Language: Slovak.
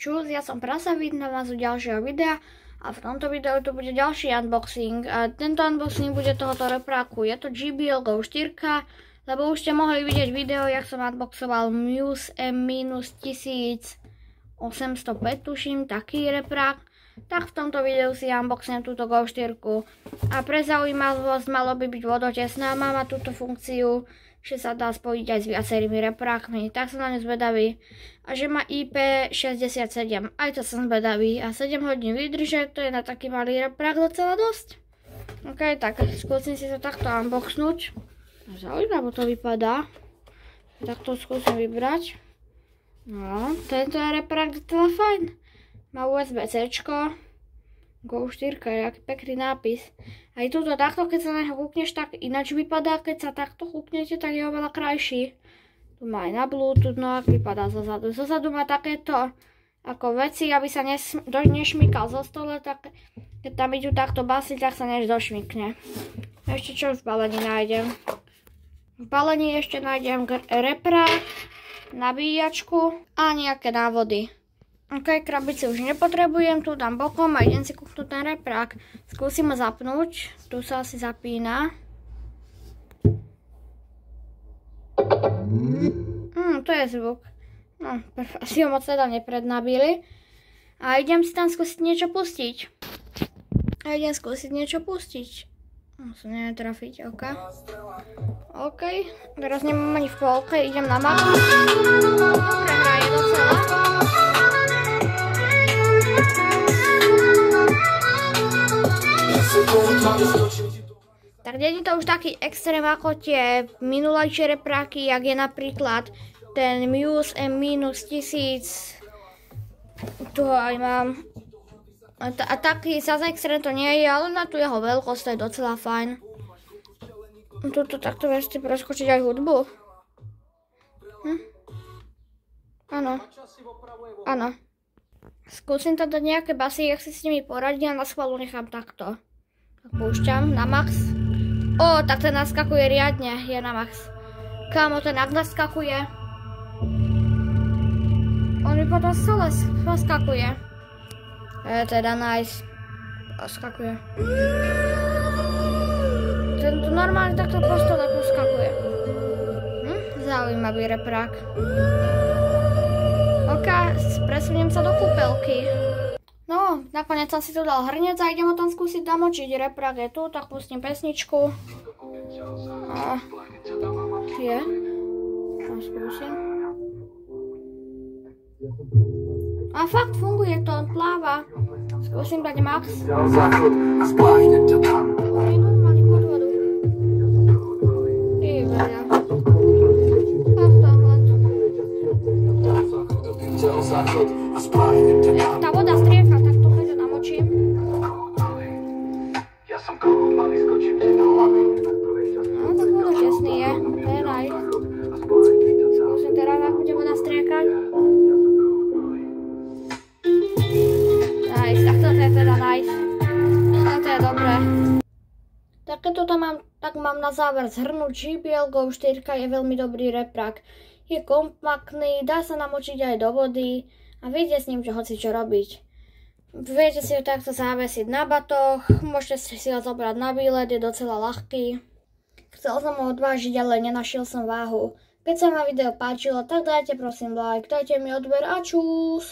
Čus, ja som Prasa, vítam vás u ďalšieho videa a v tomto videu tu bude ďalší unboxing a tento unboxing bude tohoto repráku. Je to JBL Go 4, lebo už ste mohli vidieť video, jak som unboxoval Muse M-1805, tuším, taký reprák. Tak v tomto videu si unboxujem túto Go 4 a pre zaujímavosť malo by byť vodotesná, má túto funkciu, že sa dá spojiť aj s viacerými reprákmi, tak som na ňu zvedavý. A že má IP67, aj to som zvedavý. A 7 hodín vydrže, to je na taký malý reprák docela dosť. Ok, tak skúsim si to takto unboxnúť. Zaujímavé to vypadá. Tak to skúsim vybrať. No, tento je reprák docela fajn. Má USB-C. Go 4, je aký pekný nápis. Aj túto takto, keď sa na neho kúkneš, tak ináč vypadá, keď sa takto kúknete, tak je oveľa krajší. Tu má aj na Bluetooth, no ak vypadá zozadu. Zozadu má takéto ako veci, aby sa nešmykal zo stole, tak keď tam idú takto basy, tak sa než došmykne. Ešte čo v balení nájdem? V balení ešte nájdem reprák, nabíjačku a nejaké návody. Ok, krabici už nepotrebujem, tu dám bokom a idem si kúknúť ten reprák. Skúsim ho zapnúť, tu sa asi zapína. To je zvuk. No, asi ho moc teda neprednabili. A idem si tam skúsiť niečo pustiť. Musím neviem trafiť, ok. Ok, teraz nemám ani v polke, idem na max. Dobre hraje docela. Tak nie je to už taký extrém ako tie minulejšie repráky, jak je napríklad ten Muse M-1000. Tu ho aj mám. A taký zase extrém to nie je, ale na tú jeho veľkosť to je docela fajn. Tuto takto vieš si preskočiť aj hudbu. Áno. Skúsim tam dať nejaké basy, jak si s nimi poradím a na schválu nechám takto. Tak púšťam na max. Ó, tak ten naskakuje riadne, je na max. Kámo, ten ak naskakuje. On mi potom celé poskakuje. Teda nice. Poskakuje. Ten tu normálne takto po stole poskakuje. Zaujímavý reprák. Ok, presuniem sa do kúpelky. No, nakoniec som si tu dal hrniec a idem ho tam skúsiť namočiť. Reprák je tu, tak pustím pesničku. Je. No, skúsim. A fakt funguje to, on pláva. Skúsim dať max. On je normálne pod vodu. Ty veľa. Tá voda striecha, tak to preto namočím. No, tak vodotesný je. To je nice. Skúsim teraz, ako bude voda striekať. Nice, tak toto je teda nice. Toto je dobré. Tak keď toto mám na záver zhrnúť, JBL Go 4 je veľmi dobrý reprák. Je kompaktný, dá sa namočiť aj do vody a viete s ním hoci čo robiť. Viete si ho takto zavesiť na batoh, môžete si ho zobrať na výlet, je docela ľahký. Chcel som ho odvážiť, ale nenašiel som váhu. Keď sa vám video páčilo, tak dajte prosím like, dajte mi odber a čus!